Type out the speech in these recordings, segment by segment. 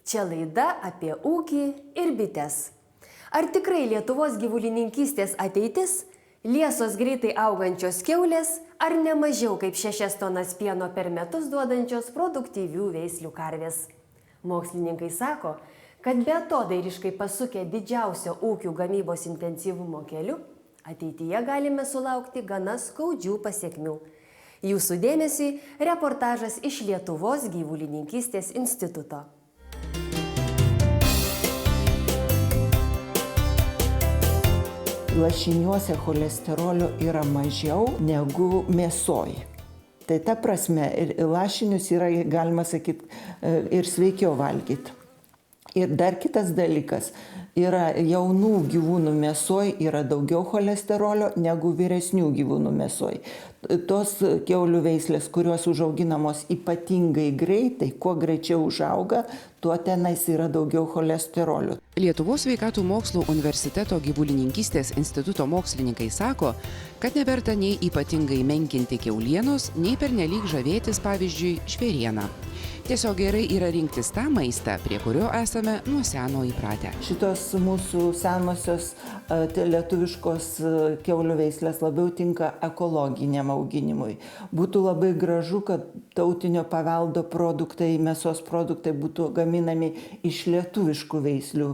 Čia laida apie ūkį ir bites. Ar tikrai Lietuvos gyvulininkystės ateitis? Liesos greitai augančios kiaulės ar ne mažiau kaip 6 tonas pieno per metus duodančios produktyvių veislių karvės? Mokslininkai sako, kad beatodairiškai pasukę didžiausio ūkių gamybos intensyvumo keliu, ateityje galime sulaukti gana skaudžių pasiekmių. Jūsų dėmesiui reportažas iš Lietuvos gyvulininkystės instituto. Lašiniuose cholesterolio yra mažiau negu mėsoj. Tai ta prasme, ir lašinius yra, galima sakyti, ir sveikiau valgyti. Ir dar kitas dalykas, yra jaunų gyvūnų mėsoj yra daugiau cholesterolio negu vyresnių gyvūnų mėsoj. Tos kiaulių veislės, kurios užauginamos ypatingai greitai, kuo greičiau užauga, tuo tenais yra daugiau cholesterolio. Lietuvos sveikatų mokslų universiteto gyvulininkystės instituto mokslininkai sako, kad neverta nei ypatingai menkinti kiaulienos, nei pernelyg žavėtis, pavyzdžiui, žvėriena. Tiesiog gerai yra rinktis tą maistą, prie kurio esame nuo seno įpratę. Šitos mūsų senosios lietuviškos kiaulių veislės labiau tinka ekologiniam auginimui. Būtų labai gražu, kad tautinio paveldo produktai, mėsos produktai būtų gaminami iš lietuviškų veislių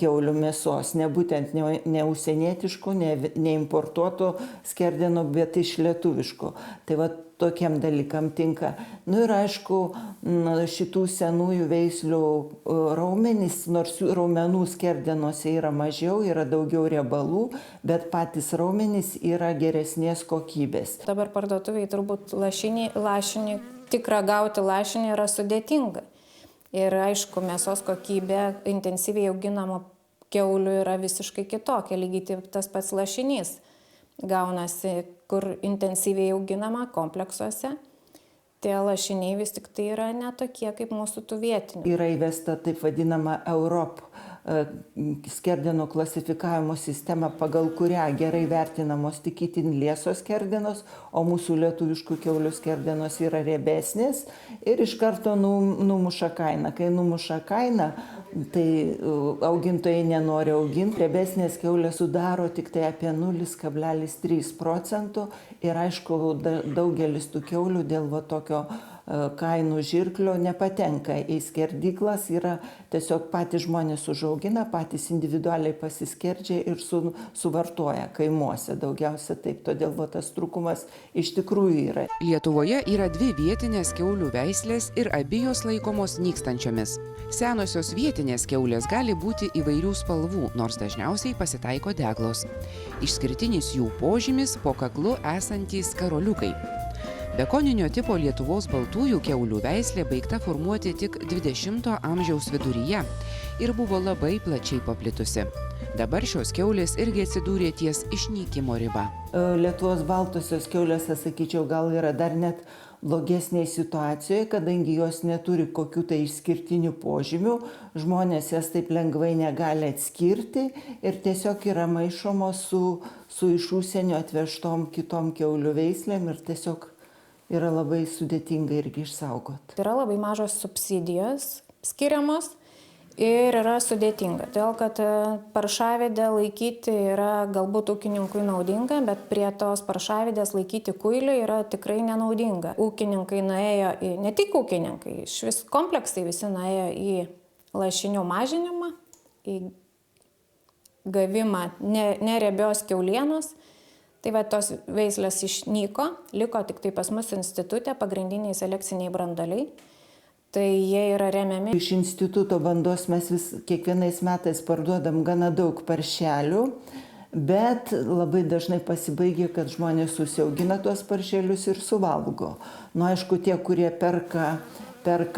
kiaulių mėsos, ne būtent ne užsienietiškų, ne importuotų skerdinų, bet iš lietuviškų. Tai va, tokiem dalykam tinka. Nu ir aišku, šitų senųjų veislių raumenys, nors raumenų skerdenuose yra mažiau, yra daugiau riebalų, bet patys raumenys yra geresnės kokybės. Dabar parduotuviai turbūt lašinį, tikrą gauti lašinį yra sudėtinga. Ir aišku, mėsos kokybė intensyviai auginamo kiaulių yra visiškai kitokia, lygiai tas pats lašinys gaunasi, kur intensyviai auginama kompleksuose. Tie lašiniai vis tik tai yra ne tokie kaip mūsų tų vietinių. Yra įvesta taip vadinama Europ skerdeno klasifikavimo sistema, pagal kurią gerai vertinamos tik itin liesos skerdenos, o mūsų lietuviškų kiaulių skerdenos yra riebesnės ir iš karto numuša kainą. Kai numuša kainą, tai augintojai nenori auginti. Riebesnės kiaulės sudaro tik tai apie 0,3% ir aišku, daugelis tų kiaulių dėl va tokio kainų žirklio nepatenka į skerdyklas, yra tiesiog patys žmonės užaugina, patys individualiai pasiskerdžia ir suvartoja kaimuose daugiausia taip, todėl va, tas trūkumas iš tikrųjų yra. Lietuvoje yra 2 vietinės kiaulių veislės ir abi jos laikomos nykstančiomis. Senosios vietinės kiaulės gali būti įvairių spalvų, nors dažniausiai pasitaiko deglos. Išskirtinis jų požymis po kaklu esantys karoliukai. Bekoninio tipo Lietuvos baltųjų kiaulių veislė baigta formuoti tik 20-ojo amžiaus viduryje ir buvo labai plačiai paplitusi. Dabar šios kiaulės irgi atsidūrė ties išnykimo riba. Lietuvos baltosios kiaulės, sakyčiau, gal yra dar net blogesnėje situacijoje, kadangi jos neturi kokių tai išskirtinių požymių, žmonės jas taip lengvai negali atskirti ir tiesiog yra maišomos su iš užsienio atvežtom kitom kiaulių veislėm ir tiesiog yra labai sudėtinga irgi išsaugoti. Yra labai mažos subsidijos skiriamos ir yra sudėtinga. Todėl, kad paršavedę laikyti yra galbūt ūkininkui naudinga, bet prie tos paršavedės laikyti kuilių yra tikrai nenaudinga. Ūkininkai nuėjo ne tik ūkininkai, šis kompleksai visi nuėjo į lašinių mažinimą, į gavimą neriebios kiaulienos. Tai va, tos veislės išnyko, liko tik tai pas mus institute pagrindiniai selekciniai branduoliai. Tai jie yra remiami. Iš instituto bandos mes kiekvienais metais parduodam gana daug paršelių, bet labai dažnai pasibaigia, kad žmonės susiaugina tuos paršelius ir suvalgo. Nu, aišku, tie, kurie perka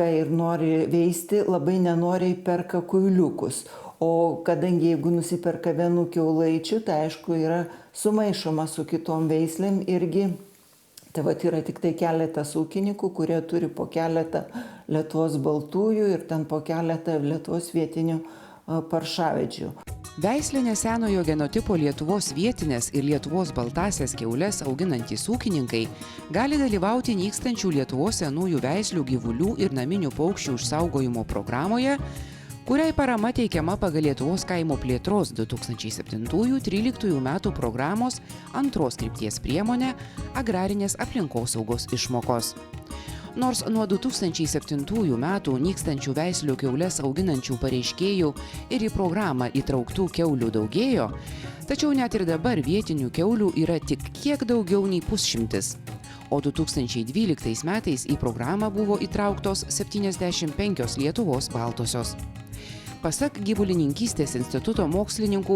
ir nori veisti, labai nenoriai perka kuiliukus. O kadangi jeigu nusiperka vienų kiaulaičių, tai aišku yra sumaišoma su kitom veislėm irgi. Tai vat yra tik tai keletas ūkininkų, kurie turi po keletą Lietuvos baltųjų ir ten po keletą Lietuvos vietinių paršavedžių. Veislinės senojo genotipo Lietuvos vietinės ir Lietuvos baltasias kiaules auginantys ūkininkai gali dalyvauti nykstančių Lietuvos senųjų veislių gyvulių ir naminių paukščių išsaugojimo programoje, kuriai parama teikiama pagal Lietuvos kaimo plėtros 2007-2013 metų programos antros krypties priemonę agrarinės aplinkosaugos išmokos. Nors nuo 2007 metų nykstančių veislių kiaules auginančių pareiškėjų ir į programą įtrauktų kiaulių daugėjo, tačiau net ir dabar vietinių kiaulių yra tik kiek daugiau nei 100, o 2012 metais į programą buvo įtrauktos 75 Lietuvos baltosios. Pasak Gyvulininkystės instituto mokslininkų,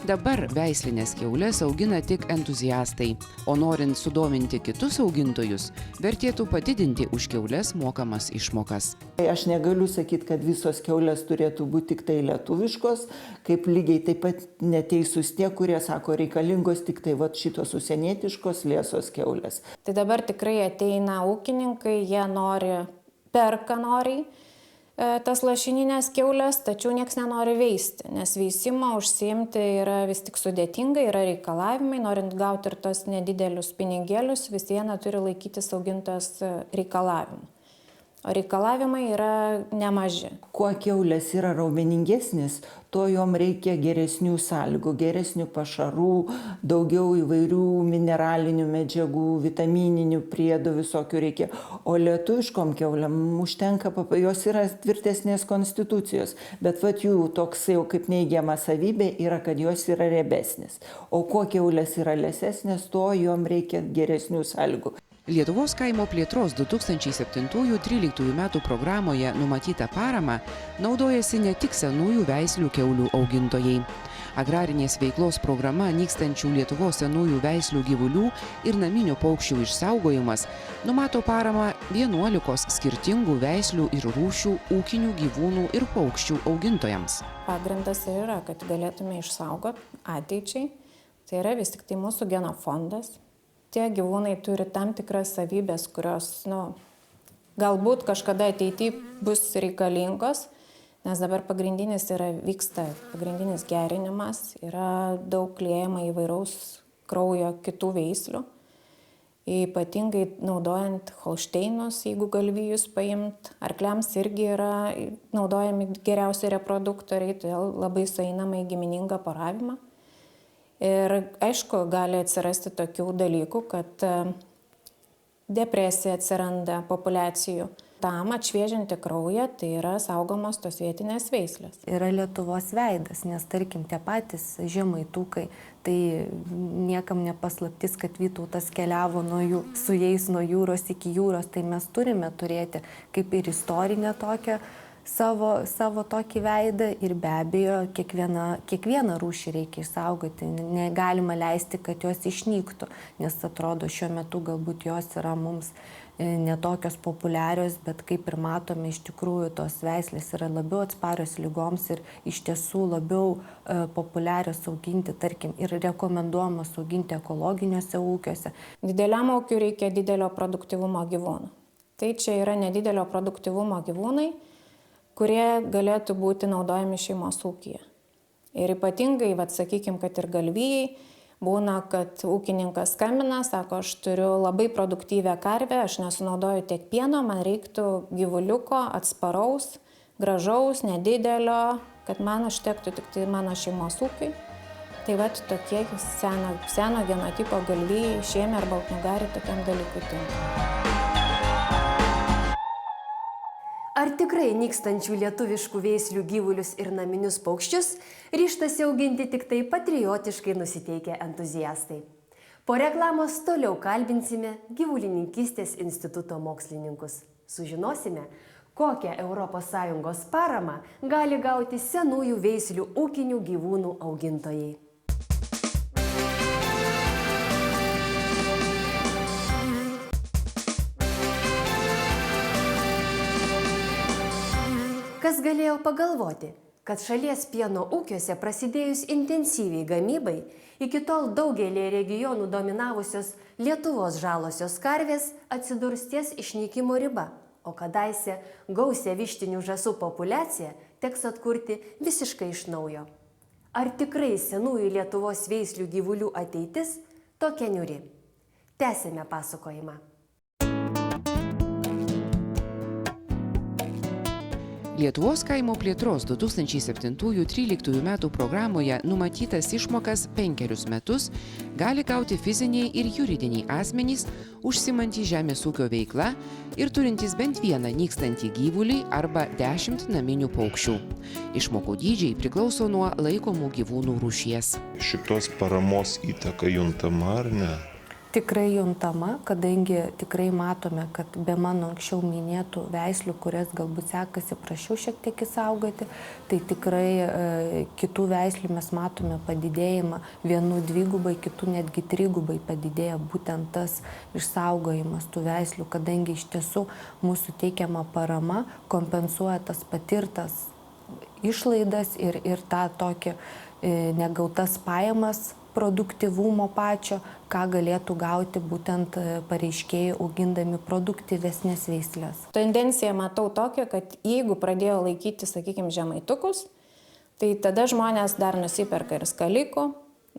dabar veislinės kiaules augina tik entuziastai, o norint sudominti kitus augintojus, vertėtų padidinti už kiaules mokamas išmokas. Aš negaliu sakyti, kad visos kiaulės turėtų būti tik tai lietuviškos, kaip lygiai taip pat neteisūs tie, kurie sako reikalingos tik tai šitos užsienietiškos liesos kiaulės. Tai dabar tikrai ateina ūkininkai, jie perka noriai tas lašininės kiaulės, tačiau nieks nenori veisti, nes veisimo užsiimti yra vis tik sudėtinga, yra reikalavimai, norint gauti ir tos nedidelius pinigėlius, vis viena turi laikytis augintojas reikalavimų. O reikalavimai yra nemaži. Kuo kiaulės yra raumeningesnis, to jom reikia geresnių sąlygų, geresnių pašarų, daugiau įvairių mineralinių medžiagų, vitamininių priedų visokių reikia. O lietuviškom kiauliam užtenka, jos yra tvirtesnės konstitucijos, bet jų toks jau kaip neigiama savybė yra, kad jos yra riebesnės. O kuo kiaulės yra liesesnės, to jom reikia geresnių sąlygų. Lietuvos kaimo plėtros 2007-2013 metų programoje numatyta parama naudojasi ne tik senųjų veislių kiaulių augintojai. Agrarinės veiklos programa nykstančių Lietuvos senųjų veislių gyvulių ir naminių paukščių išsaugojimas numato paramą 11 skirtingų veislių ir rūšių ūkinių gyvūnų ir paukščių augintojams. Pagrindas yra, kad galėtume išsaugoti ateičiai. Tai yra vis tik tai mūsų genofondas. Tie gyvūnai turi tam tikras savybės, kurios, galbūt kažkada ateityje bus reikalingos, nes dabar vyksta pagrindinis gerinimas, yra daug liejama įvairaus kraujo kitų veislių, ypatingai naudojant holšteinus, jeigu galvijus paimt, arkliams irgi yra naudojami geriausi reproduktoriai, todėl labai sueinama į giminingą poravimą. Ir aišku, gali atsirasti tokių dalykų, kad depresija atsiranda populiacijų. Tam atšviežinti kraują, tai yra saugomos tos vietinės veislės. Yra Lietuvos veidas, nes tarkim tie patys žemaitukai, tai niekam nepaslaptis, kad Vytautas keliavo su jais nuo jūros iki jūros, tai mes turime turėti kaip ir istorinę tokią savo tokį veidą ir be abejo kiekvieną rūšį reikia išsaugoti, negalima leisti, kad jos išnyktų, nes atrodo šiuo metu galbūt jos yra mums netokios populiarios, bet kaip ir matome, iš tikrųjų tos veislės yra labiau atsparios ligoms ir iš tiesų labiau populiarios auginti, tarkim, ir rekomenduojamos auginti ekologiniuose ūkiuose. Dideliam ūkiui reikia didelio produktyvumo gyvūnų. Tai čia yra nedidelio produktyvumo gyvūnai, kurie galėtų būti naudojami šeimos ūkyje. Ir ypatingai, sakykime, kad ir galvijai, būna, kad ūkininkas skambina, sako, aš turiu labai produktyvę karvę, aš nesunaudoju tiek pieno, man reiktų gyvuliuko, atsparaus, gražaus, nedidelio, kad man užtektų tik tai mano šeimos ūkiui. Tai tokie seno genotipo galvijai, šėmė ar baltnugariai tokiam dalykui tinka. Ar tikrai nykstančių lietuviškų veislių gyvulius ir naminius paukščius ryžtasi auginti tik tai patriotiškai nusiteikę entuziastai? Po reklamos toliau kalbinsime Gyvulininkystės instituto mokslininkus. Sužinosime, kokią ES paramą gali gauti senųjų veislių ūkinių gyvūnų augintojai. Kas galėjo pagalvoti, kad šalies pieno ūkiuose prasidėjus intensyviai gamybai, iki tol daugelį regionų dominavusios Lietuvos žalosios karvės atsidurs ties išnykimo riba, o kadaise gausią vištinių žąsų populiaciją teks atkurti visiškai iš naujo. Ar tikrai senųjų Lietuvos veislių gyvulių ateitis tokia niūri? Tęsime pasakojimą. Lietuvos kaimo plėtros 2007-2013 metų programoje numatytas išmokas 5 metus gali gauti fiziniai ir juridiniai asmenys, užsimantys žemės ūkio veikla ir turintys bent vieną nykstantį gyvulį arba 10 naminių paukščių. Išmokų dydžiai priklauso nuo laikomų gyvūnų rūšies. Šitos paramos įtaka juntama ar ne? Tikrai juntama, kadangi tikrai matome, kad be mano anksčiau minėtų veislių, kurias galbūt sekasi prašiau šiek tiek įsaugoti, tai tikrai kitų veislių mes matome padidėjimą, vienų dvigubai, kitų netgi trigubai padidėja būtent tas išsaugojimas tų veislių, kadangi iš tiesų mūsų teikiama parama kompensuoja tas patirtas išlaidas ir tą tokį negautas pajamas produktyvumo pačio, ką galėtų gauti būtent pareiškėjai augindami produktyvesnės veislės. Tendenciją matau tokią, kad jeigu pradėjo laikyti, sakykime, žemaitukus, tai tada žmonės dar nusiperka ir skalikų,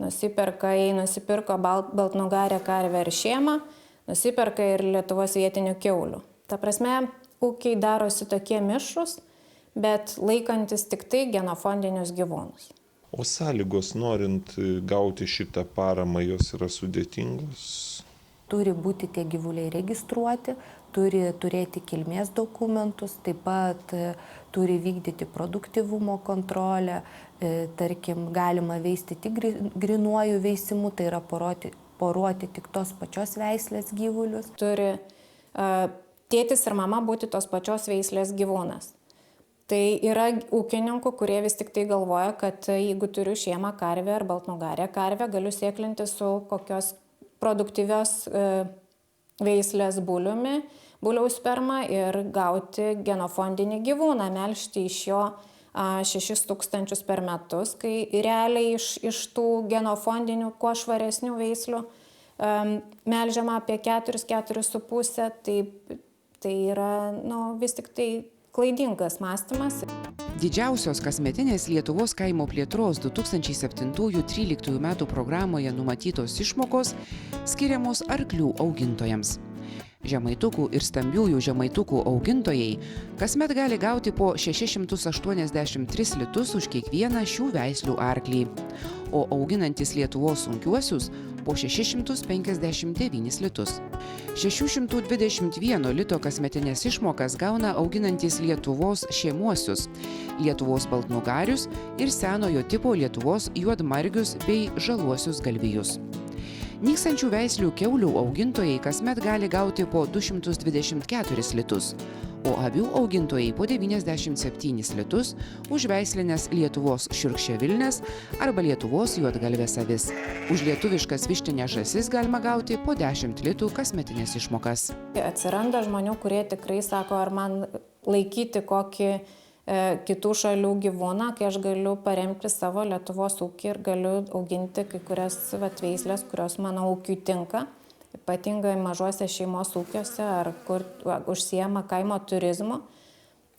nusipirko baltnugarę karvę ir šėmą, nusiperka ir Lietuvos vietinių kiaulių. Ta prasme, ūkiai darosi tokie mišrūs, bet laikantis tik tai genofondinius gyvūnus. O sąlygos norint gauti šitą paramą, jos yra sudėtingos? Turi būti tie gyvuliai registruoti, turi turėti kilmės dokumentus, taip pat turi vykdyti produktyvumo kontrolę, tarkim, galima veisti tik grynuoju veisimu, tai yra poruoti tik tos pačios veislės gyvulius. Turi tėtis ir mama būti tos pačios veislės gyvūnas. Tai yra ūkininkų, kurie vis tik tai galvoja, kad jeigu turiu šėmą karvę ar baltnugarę karvę, galiu sėklinti su kokios produktyvios veislės buliaus sperma ir gauti genofondinį gyvūną, melžti iš jo 6 000 per metus, kai realiai iš tų genofondinių, kuo švaresnių veislių melžiama apie 4-4,5, tai yra vis tik tai klaidingas mąstymas. Didžiausios kasmetinės Lietuvos kaimo plėtros 2007-2013 metų programoje numatytos išmokos skiriamos arklių augintojams. Žemaitukų ir stambiųjų žemaitukų augintojai kasmet gali gauti po 683 litus už kiekvieną šių veislių arklį, o auginantis Lietuvos sunkiuosius po 659 litus. 621 lito kasmetinės išmokas gauna auginantis Lietuvos šėmuosius, Lietuvos baltnugarius ir senojo tipo Lietuvos juodmargius bei žaluosius galvijus. Nykstančių veislių kiaulių augintojai kasmet gali gauti po 224 litus, o avių augintojai po 97 litus už veislinės Lietuvos šiurkščiavilnės arba Lietuvos juodgalvės avis. Už lietuviškas vištinės žąsis galima gauti po 10 litų kasmetinės išmokas. Atsiranda žmonių, kurie tikrai sako, ar man laikyti kokį kitų šalių gyvūną, kai aš galiu paremti savo Lietuvos ūkį ir galiu auginti kai kurias veislės, kurios mano ūkiui tinka, ypatingai mažuose šeimos ūkiuose ar kur užsiema kaimo turizmu.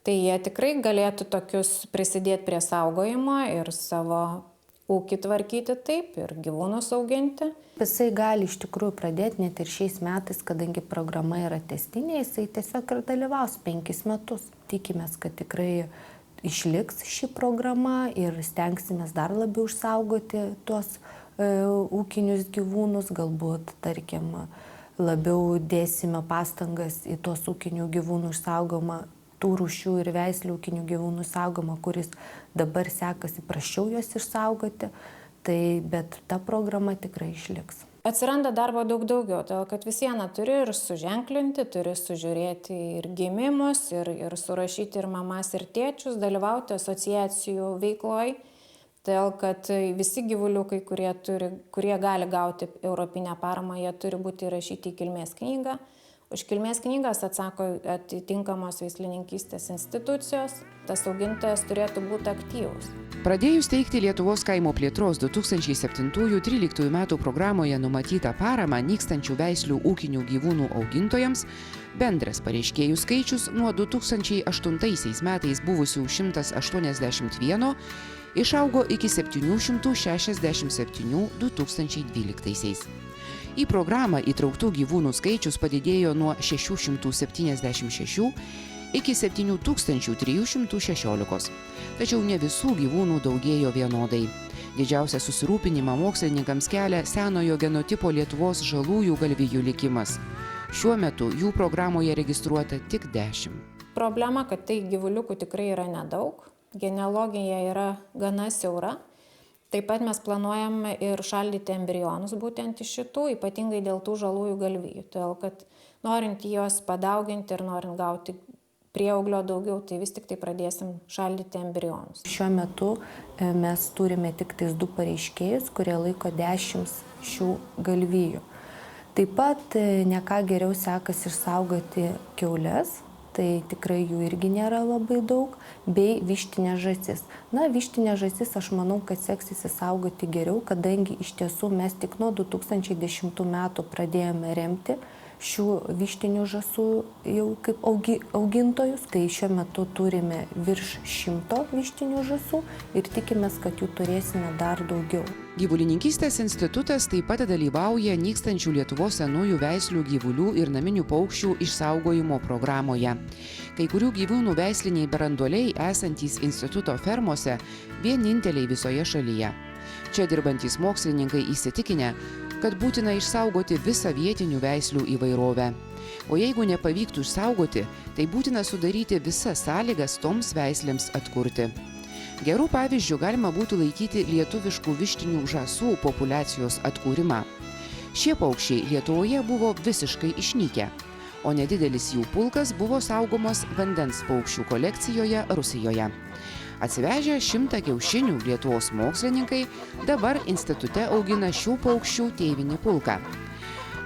Tai jie tikrai galėtų tokius prisidėti prie saugojimo ir savo ūkį tvarkyti taip ir gyvūnus auginti. Jisai gali iš tikrųjų pradėti net ir šiais metais, kadangi programa yra tęstinė, jisai tiesiog ir dalyvaus 5 metus. Tikimės, kad tikrai išliks ši programa ir stengsimės dar labiau išsaugoti tuos ūkinius gyvūnus, galbūt, tarkim, labiau dėsime pastangas į tuos ūkinių gyvūnų išsaugomą, tų rūšių ir veislių ūkinių gyvūnų saugomą, kuris dabar sekasi prašiau juos išsaugoti, bet ta programa tikrai išliks. Atsiranda darbo daug daugiau, todėl kad vis viena turi ir suženklinti, turi sužiūrėti ir gimimus, ir surašyti ir mamas, ir tėčius, dalyvauti asociacijų veikloj, todėl kad visi gyvuliukai, kurie gali gauti europinę paramą, jie turi būti įrašyti į kilmės knygą. Už kilmės knygas atsako atitinkamos veislininkystės institucijos. tas augintojas turėtų būti aktyvus. Pradėjus teikti Lietuvos kaimo plėtros 2007-2013 metų programoje numatytą paramą nykstančių veislių ūkinių gyvūnų augintojams, bendras pareiškėjų skaičius nuo 2008 metais buvusių 181 išaugo iki 767 2012. Į programą įtrauktų gyvūnų skaičius padidėjo nuo 676 iki 7316. Tačiau ne visų gyvūnų daugėjo vienodai. Didžiausią susirūpinimą mokslininkams kelia senojo genotipo Lietuvos žalųjų galvijų likimas. Šiuo metu jų programoje registruota tik 10. Problema, kad tai gyvuliukų tikrai yra nedaug, genealogija yra gana siaura. Taip pat mes planuojame ir šaldyti embrionus būtent iš šitų, ypatingai dėl tų žalųjų galvijų. Todėl, kad norint juos padauginti ir norint gauti prieauglio daugiau, tai vis tik tai pradėsim šaldyti embrionus. Šiuo metu mes turime tik tais 2 pareiškėjus, kurie laiko 10 šių galvijų. Taip pat ne ką geriau sekasi išsaugoti kiaules, tai tikrai jų irgi nėra labai daug, bei vištinė žąsis. Na, vištinė žąsis aš manau, kad seksis išsaugoti geriau, kadangi iš tiesų mes tik nuo 2010 metų pradėjome remti šių vištinių žąsų jau kaip augintojus. Tai šiuo metu turime virš 100 vištinių žąsų ir tikimės, kad jų turėsime dar daugiau. Gyvulininkystės institutas taip pat dalyvauja nykstančių Lietuvos senųjų veislių gyvulių ir naminių paukščių išsaugojimo programoje. Kai kurių gyvūnų veisliniai branduoliai esantys instituto fermose vieninteliai visoje šalyje. Čia dirbantys mokslininkai įsitikinę, kad būtina išsaugoti visą vietinių veislių įvairovę. O jeigu nepavyktų išsaugoti, tai būtina sudaryti visas sąlygas toms veislėms atkurti. Gerų pavyzdžių galima būtų laikyti lietuviškų vištinių žąsų populiacijos atkūrimą. Šie paukščiai Lietuvoje buvo visiškai išnykę, o nedidelis jų pulkas buvo saugomas vandens paukščių kolekcijoje Rusijoje. Atsivežę 100 kiaušinių Lietuvos mokslininkai dabar institute augina šių paukščių tėvinį pulką.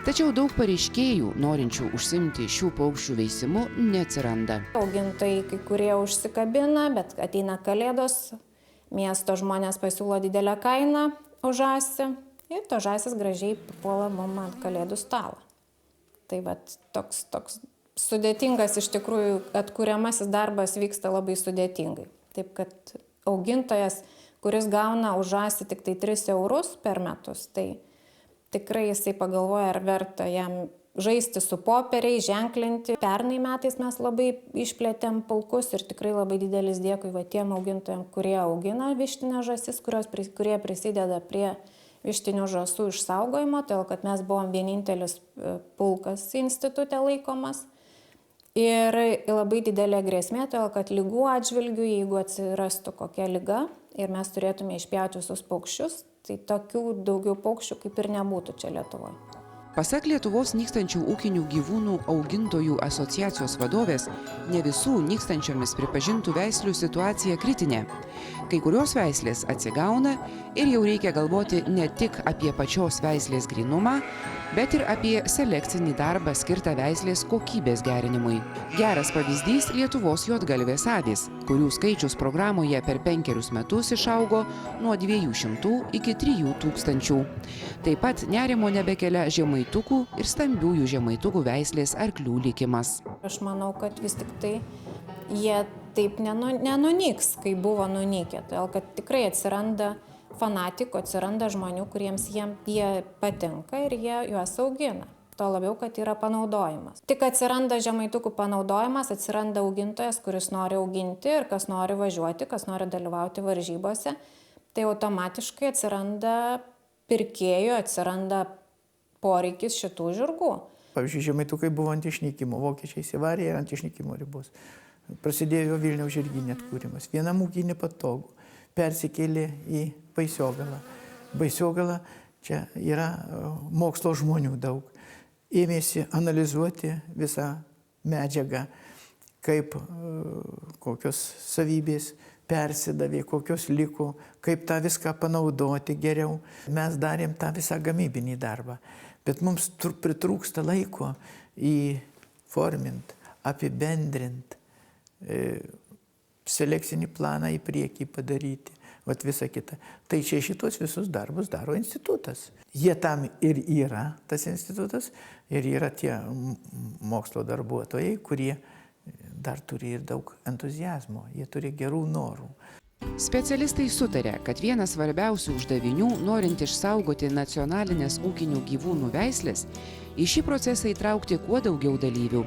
Tačiau daug pareiškėjų, norinčių užsiimti šių paukščių veisimu, neatsiranda. Augintojai kai kurie užsikabina, bet ateina kalėdos, miesto žmonės pasiūlo didelę kainą už žąsį ir to žąsis gražiai papuola mum ant kalėdų stalo. Tai vat toks sudėtingas iš tikrųjų atkuriamasis darbas vyksta labai sudėtingai. Taip kad augintojas, kuris gauna už žąsį tik tai 3 eurus per metus, tai tikrai jisai pagalvoja, ar verta jam žaisti su popieriai, ženklinti. Pernai metais mes labai išplėtėm pulkus ir tikrai labai didelis dėkui tiem augintojams, kurie augina vištinę žąsis, kurie prisideda prie vištinių žąsų išsaugojimo, todėl kad mes buvom vienintelis pulkas institute laikomas. Ir labai didelė grėsmė, todėl kad lygų atžvilgių, jeigu atsirastų kokia liga ir mes turėtume išpjauti visus paukščius, tai tokių daugiau paukščių kaip ir nebūtų čia Lietuvoje. Pasak Lietuvos nykstančių ūkinių gyvūnų augintojų asociacijos vadovės, ne visų nykstančiomis pripažintų veislių situacija kritinė. Kai kurios veislės atsigauna ir jau reikia galvoti ne tik apie pačios veislės grynumą, bet ir apie selekcinį darbą skirtą veislės kokybės gerinimui. Geras pavyzdys Lietuvos juodgalvės avys, kurių skaičius programoje per 5 metus išaugo nuo 200 iki 3000. Taip pat nerimo nebekelia žemaitukų ir stambiųjų žemaitukų veislės arklių likimas. Aš manau, kad vis tik tai jie taip nenunyks, kai buvo nunykę, todėl kad tikrai atsiranda fanatikų, atsiranda žmonių, kuriems jie patinka ir jie juos augina. To labiau, kad yra panaudojimas. Tik atsiranda žemaitukų panaudojimas, atsiranda augintojas, kuris nori auginti ir kas nori važiuoti, kas nori dalyvauti varžybose, tai automatiškai atsiranda pirkėjų, atsiranda poreikis šitų žirgų. Pavyzdžiui, žemaitukai buvo ant išnykimo, vokiečiai įsivarė ant išnykimo ribos. Prasidėjo Vilniaus žirgyne atkūrimas. Vienam ūkį nepatogu. Persikėlė į Baisiogalą. Baisiogalą čia yra mokslo žmonių daug. Ėmėsi analizuoti visą medžiagą, kaip kokios savybės persidavė, kokios liko, kaip tą viską panaudoti geriau. Mes darėm tą visą gamybinį darbą, bet mums pritrūksta laiko įformint, apibendrint, selekcinį planą į priekį padaryti, vat visa kita. Tai čia šitos visus darbus daro institutas. Jie tam ir yra, tas institutas, ir yra tie mokslo darbuotojai, kurie dar turi ir daug entuziazmo, jie turi gerų norų. Specialistai sutarė, kad vienas svarbiausių uždavinių, norint išsaugoti nacionalinės ūkinių gyvūnų veislės, į šį procesą įtraukti kuo daugiau dalyvių.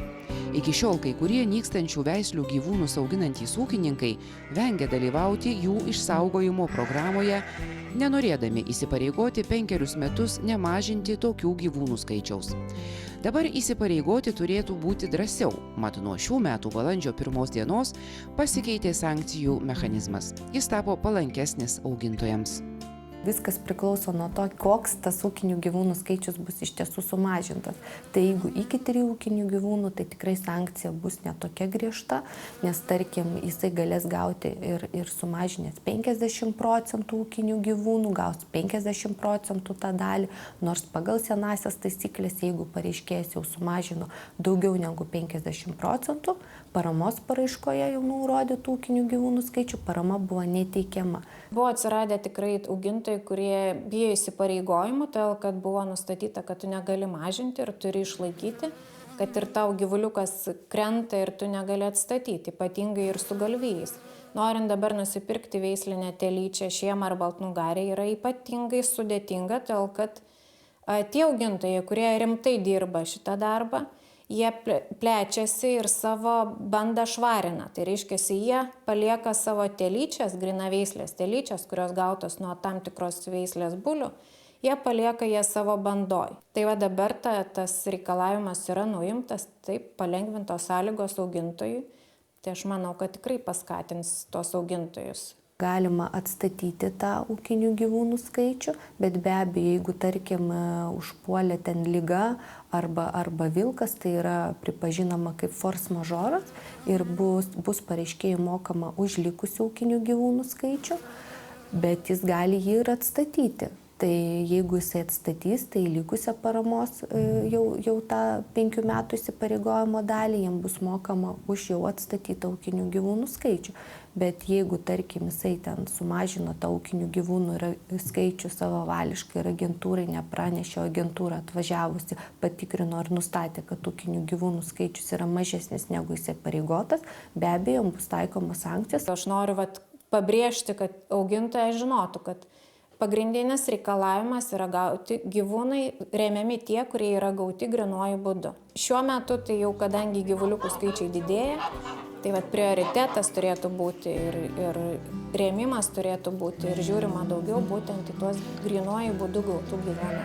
Iki šiol kai kurie nykstančių veislių gyvūnus auginantys ūkininkai vengia dalyvauti jų išsaugojimo programoje, nenorėdami įsipareigoti 5 metus nemažinti tokių gyvūnų skaičiaus. Dabar įsipareigoti turėtų būti drąsiau, mat nuo šių metų balandžio 1 dienos pasikeitė sankcijų mechanizmas. Jis tapo palankesnis augintojams. Viskas priklauso nuo to, koks tas ūkinių gyvūnų skaičius bus iš tiesų sumažintas. Tai jeigu iki 3 ūkinių gyvūnų, tai tikrai sankcija bus netokia griežta, nes tarkim jisai galės gauti ir sumažinęs 50% ūkinių gyvūnų, gaus 50% tą dalį, nors pagal senasias taisyklės, jeigu pareiškėjas jau sumažino daugiau negu 50%, paramos paraiškoje jau nurodytų ūkinių gyvūnų skaičių, parama buvo neteikiama. Buvo atsiradę tikrai augintojai, kurie bijo įsipareigojimų, todėl kad buvo nustatyta, kad tu negali mažinti ir turi išlaikyti, kad ir tau gyvuliukas krenta ir tu negali atstatyti, ypatingai ir su galvijais. Norint dabar nusipirkti veislinę telyčią, šiemą ar baltnugarę yra ypatingai sudėtinga, todėl kad tie augintojai, kurie rimtai dirba šitą darbą, jie plečiasi ir savo bandą švarina. Tai reiškia, jie palieka savo telyčias, grinaveislės telyčias, kurios gautos nuo tam tikros veislės bulių, jie palieka jas savo bandoj. Tai va dabar tas reikalavimas yra nuimtas, taip palengvintos sąlygos augintojui. Tai aš manau, kad tikrai paskatins tos augintojus. Galima atstatyti tą ūkinių gyvūnų skaičių, bet be abejo, jeigu tarkim užpuolė ten liga arba vilkas, tai yra pripažinama kaip force majoras ir bus pareiškėjui mokama už likusių ūkinių gyvūnų skaičių, bet jis gali jį ir atstatyti. Tai jeigu jisai atstatys, tai likusią paramos jau tą 5 metų įsipareigojimo dalį jam bus mokama už jau atstatytą ūkinių gyvūnų skaičių. Bet jeigu, tarkim, jisai ten sumažino tą ūkinių gyvūnų skaičių savavališkai ir agentūrai nepranešė, agentūra atvažiavusi patikrino ir nustatė, kad ūkinių gyvūnų skaičius yra mažesnis negu įsipareigotas, be abejo, bus taikomos sankcijos. Aš noriu pabrėžti, kad augintojai žinotų, kad pagrindinis reikalavimas yra gauti gyvūnai remiami tie, kurie yra gauti grynuoju būdu. Šiuo metu tai jau, kadangi gyvuliukų skaičiai didėja, tai prioritetas turėtų būti ir rėmimas turėtų būti ir žiūrima daugiau būtent į tuos grynuoju būdu gautų gyvūnų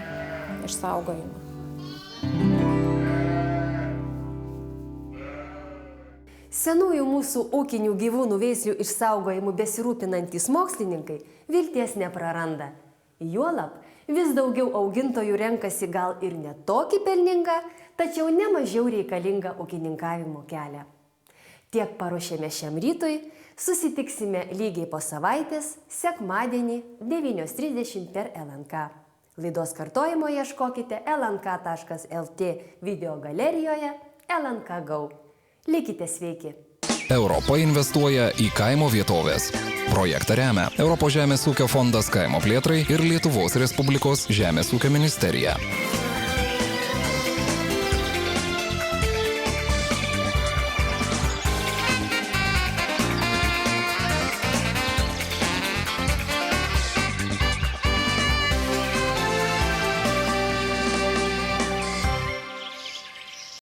išsaugojimą. Senųjų mūsų ūkinių gyvūnų veislių išsaugojimu besirūpinantys mokslininkai vilties nepraranda. Juolab, vis daugiau augintojų renkasi gal ir ne tokį pelningą, tačiau ne mažiau reikalingą ūkininkavimo kelią. Tiek paruošėme šiam rytui, susitiksime lygiai po savaitės, sekmadienį 9:30 per LNK. Laidos kartojimo ieškokite lnk.lt video galerijoje LNK Go. Likite sveiki. Europa investuoja į kaimo vietovės. Projektą remia Europos žemės ūkio fondas kaimo plėtrai ir Lietuvos Respublikos žemės ūkio ministerija.